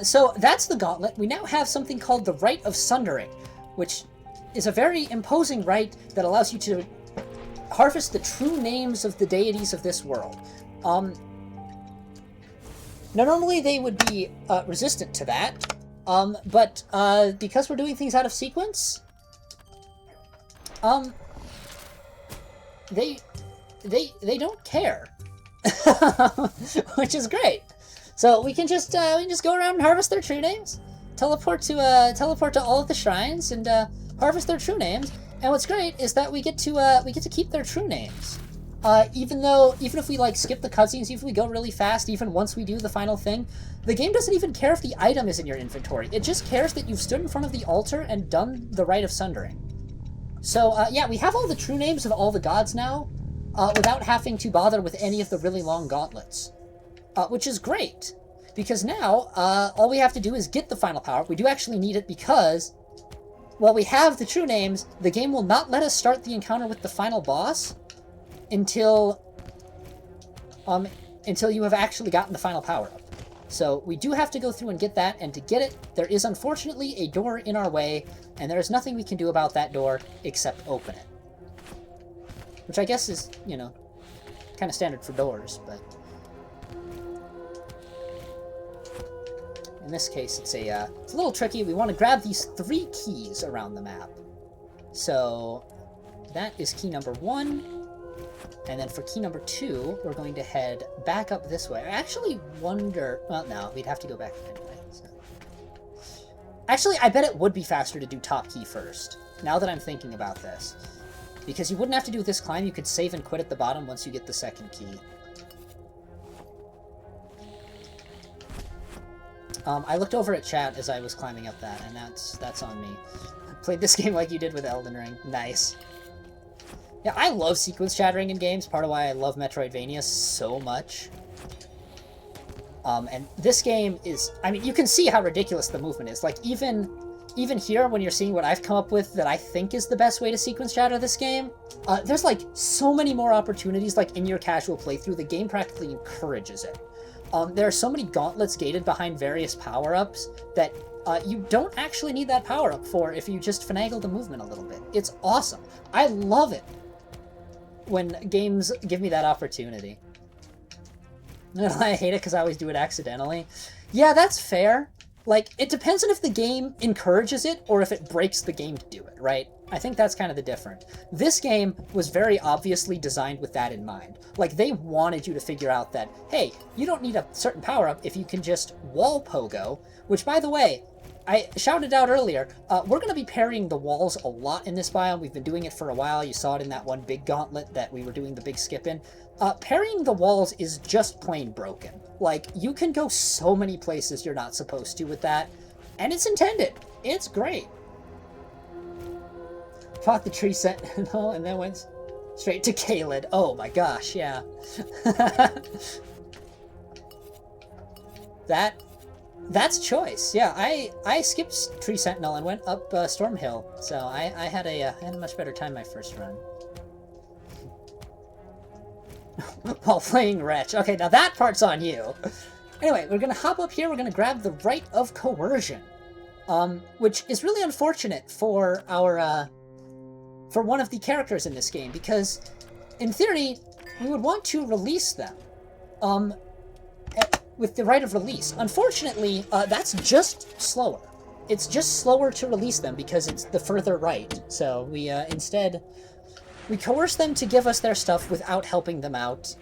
so that's the gauntlet. We now have something called the Rite of Sundering, which is a very imposing rite that allows you to harvest the true names of the deities of this world. Now, normally they would be resistant to that, but because we're doing things out of sequence, they don't care, which is great. So we can just go around and harvest their true names, teleport to all of the shrines, and harvest their true names. And what's great is that we get to keep their true names. Even if we like skip the cutscenes, even if we go really fast, even once we do the final thing, the game doesn't even care if the item is in your inventory. It just cares that you've stood in front of the altar and done the rite of sundering. So yeah, we have all the true names of all the gods now, without having to bother with any of the really long gauntlets, which is great, because now all we have to do is get the final power. We do actually need it because, while we have the true names, the game will not let us start the encounter with the final boss until you have actually gotten the final power-up. So we do have to go through and get that, and to get it, there is unfortunately a door in our way, and there is nothing we can do about that door except open it. Which I guess is, you know, kind of standard for doors, but in this case it's a little tricky. We want to grab these 3 keys around the map. So that is key number 1. And then for key number 2, we're going to head back up this way. I actually wonder... Well, no, we'd have to go back anyway. So. Actually, I bet it would be faster to do top key first, now that I'm thinking about this. Because you wouldn't have to do this climb, you could save and quit at the bottom once you get the second key. I looked over at chat as I was climbing up that, and that's on me. I played this game like you did with Elden Ring. Nice. Yeah, I love sequence shattering in games, part of why I love Metroidvania so much. And this game is... I mean, you can see how ridiculous the movement is. Like, even here, when you're seeing what I've come up with that I think is the best way to sequence shatter this game, there's, like, so many more opportunities, like, in your casual playthrough. The game practically encourages it. There are so many gauntlets gated behind various power-ups that you don't actually need that power-up for if you just finagle the movement a little bit. It's awesome. I love it when games give me that opportunity. I hate it because I always do it accidentally. Yeah, that's fair. Like, it depends on if the game encourages it or if it breaks the game to do it, right? I think that's kind of the difference. This game was very obviously designed with that in mind. Like, they wanted you to figure out that, hey, you don't need a certain power-up if you can just wall pogo, which, by the way, I shouted out earlier, we're going to be parrying the walls a lot in this biome. We've been doing it for a while. You saw it in that one big gauntlet that we were doing the big skip in. Parrying the walls is just plain broken. Like, you can go so many places you're not supposed to with that, and it's intended. It's great. Fought the tree sentinel and then went straight to Caelid. Oh my gosh, yeah. That's choice. Yeah, I skipped Tree Sentinel and went up Storm Hill, so I had a much better time my first run. While playing Wretch. Okay, now that part's on you. Anyway, we're gonna hop up here, we're gonna grab the Rite of Coercion, which is really unfortunate for our, for one of the characters in this game, because, in theory, we would want to release them, with the Rite of Release. Unfortunately, that's just slower. It's just slower to release them because it's the further right. So we instead, we coerce them to give us their stuff without helping them out.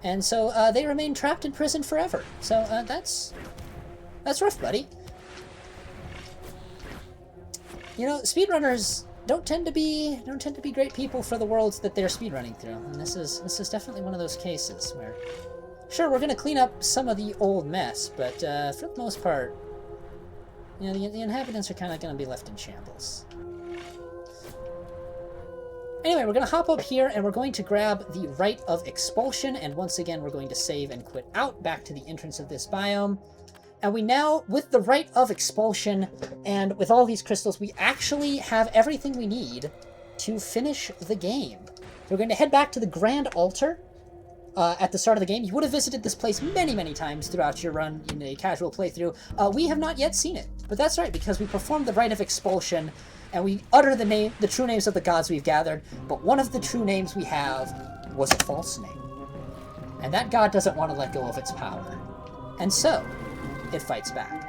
And so they remain trapped in prison forever. So that's rough, buddy. You know, speedrunners don't tend to be great people for the worlds that they're speedrunning through. And this is definitely one of those cases where, sure, we're going to clean up some of the old mess, but for the most part, you know, the inhabitants are kind of going to be left in shambles. Anyway, we're going to hop up here, and we're going to grab the Rite of Expulsion, and once again, we're going to save and quit out back to the entrance of this biome. And we now, with the Rite of Expulsion, and with all these crystals, we actually have everything we need to finish the game. We're going to head back to the Grand Altar, at the start of the game. You would have visited this place many, many times throughout your run in a casual playthrough. We have not yet seen it, but that's right, because we performed the Rite of Expulsion, and we utter the true names of the gods we've gathered, but one of the true names we have was a false name. And that god doesn't want to let go of its power. And so, it fights back.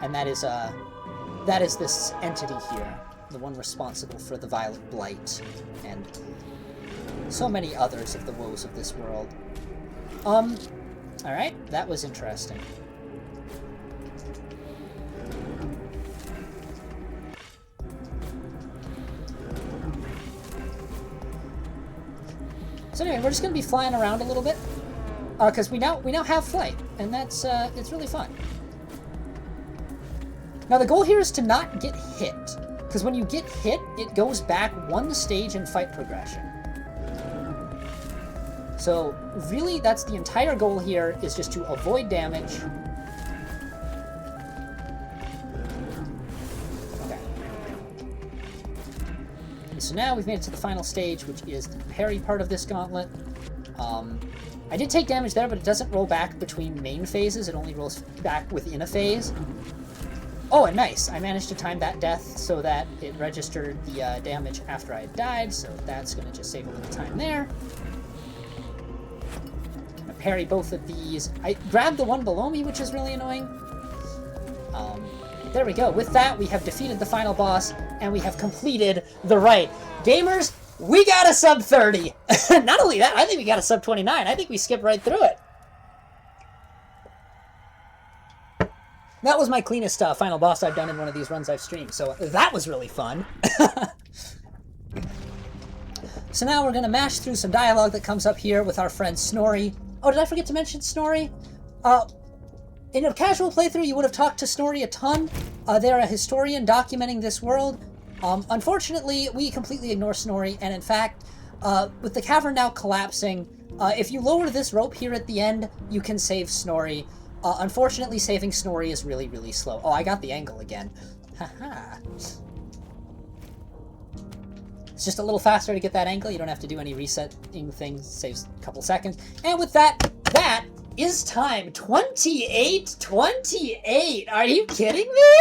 And that is this entity here, the one responsible for the Violet Blight, and so many others of the woes of this world. Alright, that was interesting. So anyway, we're just going to be flying around a little bit, because we now have flight, and that's it's really fun. Now the goal here is to not get hit, because when you get hit, it goes back one stage in fight progression. So really, that's the entire goal here, is just to avoid damage. Okay. And so now we've made it to the final stage, which is the parry part of this gauntlet. I did take damage there, but it doesn't roll back between main phases. It only rolls back within a phase. Oh, and nice! I managed to time that death so that it registered the damage after I had died, so that's going to just save a little time there. Gonna parry both of these. I grabbed the one below me, which is really annoying. There we go. With that, we have defeated the final boss, and we have completed the rite. Gamers, we got a sub 30! Not only that, I think we got a sub 29. I think we skipped right through it. That was my cleanest final boss I've done in one of these runs I've streamed, so that was really fun. So now we're going to mash through some dialogue that comes up here with our friend Snorri. Oh, did I forget to mention Snorri? In a casual playthrough, you would have talked to Snorri a ton. They're a historian documenting this world. Unfortunately, we completely ignore Snorri, and in fact, with the cavern now collapsing, if you lower this rope here at the end, you can save Snorri. Unfortunately, saving Snorri is really, really slow. Oh, I got the angle again. Haha. It's just a little faster to get that angle. You don't have to do any resetting things. Saves a couple seconds. And with that, that is time. 28. Are you kidding me?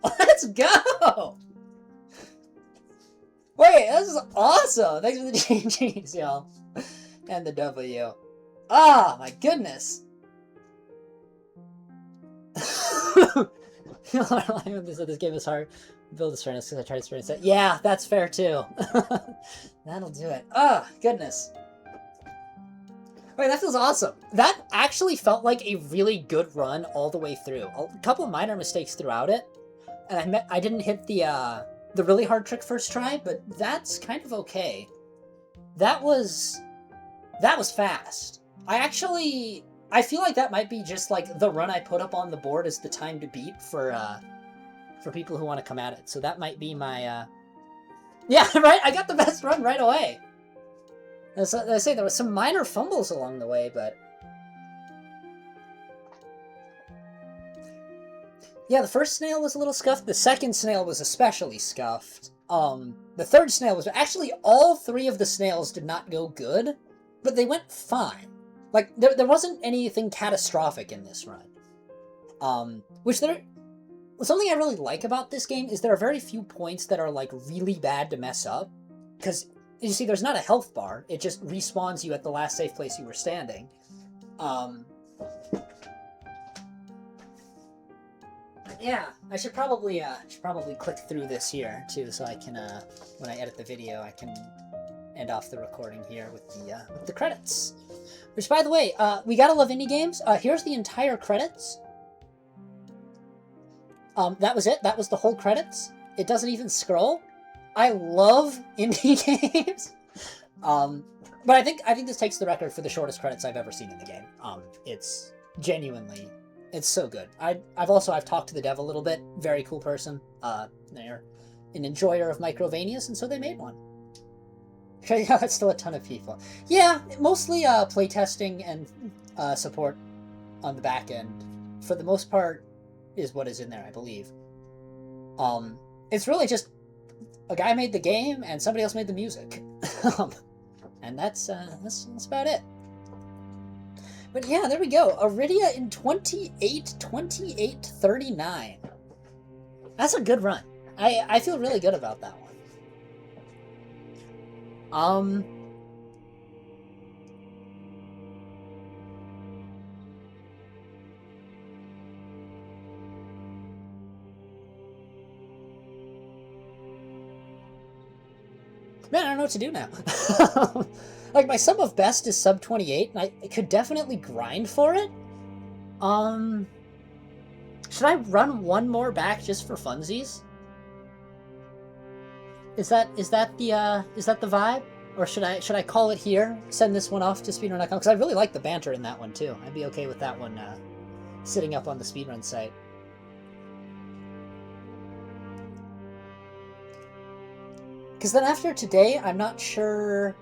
Let's go. Wait, this is awesome. Thanks for the GGs, y'all. And the W. Oh, my goodness. This game is hard. Build a furnace because I tried to furnace it. Yeah, that's fair too. That'll do it. Oh, goodness. Wait, that feels awesome. That actually felt like a really good run all the way through. A couple of minor mistakes throughout it, and I didn't hit the really hard trick first try, but that's kind of okay. That was fast. I feel like that might be just like the run I put up on the board as the time to beat for people who want to come at it. So that might be my, yeah, right? I got the best run right away. As I say, there was some minor fumbles along the way, but... Yeah, the first snail was a little scuffed. The second snail was especially scuffed. The third snail was... Actually, all three of the snails did not go good, but they went fine. Like, there wasn't anything catastrophic in this run. Something I really like about this game is there are very few points that are, like, really bad to mess up. Because, you see, there's not a health bar. It just respawns you at the last safe place you were standing. Yeah, I should probably click through this here, too, so I can, when I edit the video, I can end off the recording here with the credits. Which, by the way, we gotta love indie games. Here's the entire credits. That was it. That was the whole credits. It doesn't even scroll. I love indie games. But I think this takes the record for the shortest credits I've ever seen in the game. It's genuinely, it's so good. I've talked to the dev a little bit. Very cool person. They're an enjoyer of Microvanias, and so they made one. Yeah, that's still a ton of people. Yeah, mostly playtesting and support on the back end. For the most part, is what is in there, I believe. It's really just a guy made the game and somebody else made the music. And that's about it. But yeah, there we go. Auridia in 28:39. That's a good run. I feel really good about that one. Man, I don't know what to do now. Like, my sub of best is sub 28, and I could definitely grind for it. Should I run one more back just for funsies? Is that the vibe? Or should I call it here? Send this one off to speedrun.com? Because I really like the banter in that one too. I'd be okay with that one sitting up on the speedrun site. Because then after today, I'm not sure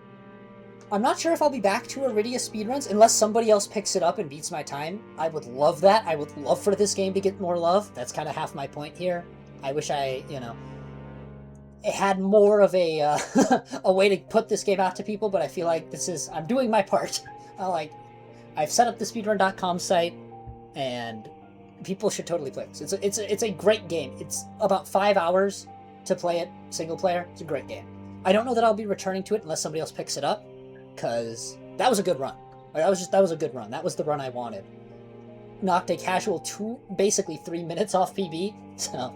if I'll be back to Auridia speedruns unless somebody else picks it up and beats my time. I would love that. I would love for this game to get more love. That's kind of half my point here. I wish it had more of a a way to put this game out to people, but I feel like I'm doing my part. I've set up the speedrun.com site, and people should totally play this. It's a great game. It's about 5 hours to play it single player. It's a great game. I don't know that I'll be returning to it unless somebody else picks it up, because that was a good run. That was a good run. That was the run I wanted. Knocked a casual basically 3 minutes off PB, so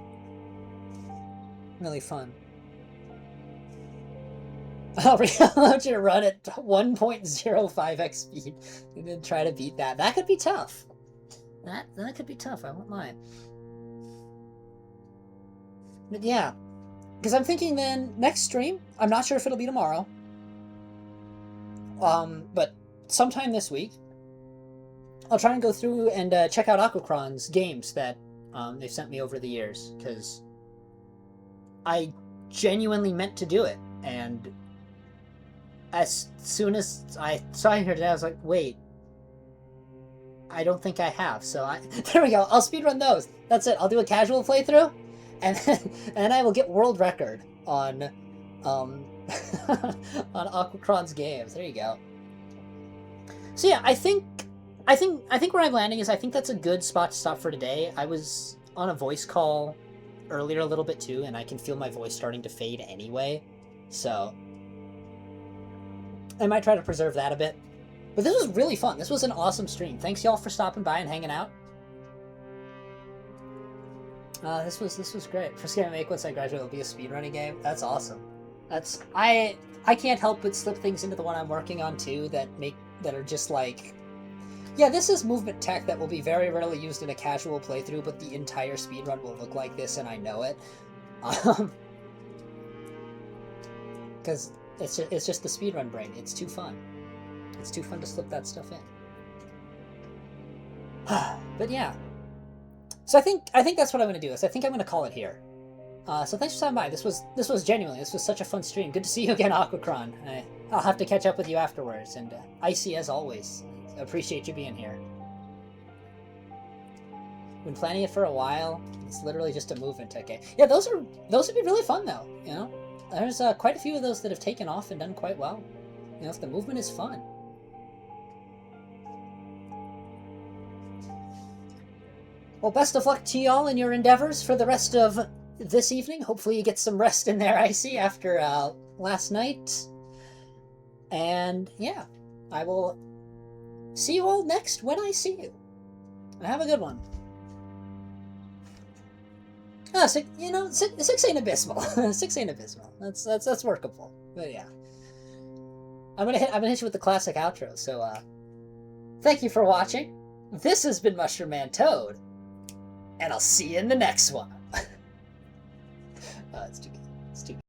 really fun. I'll want you to run at 1.05x speed and then try to beat that. That could be tough. That could be tough, I won't lie. But yeah. Because I'm thinking then, next stream, I'm not sure if it'll be tomorrow. But sometime this week, I'll try and go through and check out Aquacron's games that they've sent me over the years. Because I genuinely meant to do it. And as soon as I saw it here today, I was like, wait, I don't think I have. So there we go. I'll speedrun those. That's it. I'll do a casual playthrough, and then I will get world record on on Aquacron's games. There you go. So yeah, I think where I'm landing is I think that's a good spot to stop for today. I was on a voice call earlier a little bit too, and I can feel my voice starting to fade anyway. So I might try to preserve that a bit. But this was really fun. This was an awesome stream. Thanks y'all for stopping by and hanging out. This was great. First game I make once I graduate will be a speedrunning game. That's awesome. I can't help but slip things into the one I'm working on too that are just like, yeah, this is movement tech that will be very rarely used in a casual playthrough, but the entire speedrun will look like this, and I know it. Because it's just the speedrun brain. It's too fun. It's too fun to slip that stuff in. But yeah. So I think that's what I'm gonna do. I think I'm gonna call it here. So thanks for stopping by. This was such a fun stream. Good to see you again, Aquacron. I'll have to catch up with you afterwards. And Icy, as always, appreciate you being here. Been planning it for a while. It's literally just a movement tech game. Yeah, those would be really fun though. You know. There's quite a few of those that have taken off and done quite well. You know, if the movement is fun. Well, best of luck to y'all in your endeavors for the rest of this evening. Hopefully you get some rest in there, Icy, after last night. And yeah, I will see you all next when I see you. Have a good one. Oh, 6 ain't abysmal. 6 ain't abysmal. That's workable. But yeah, I'm gonna hit you with the classic outro. So thank you for watching. This has been Mushroom Man Toad, and I'll see you in the next one. It's too good. It's too good.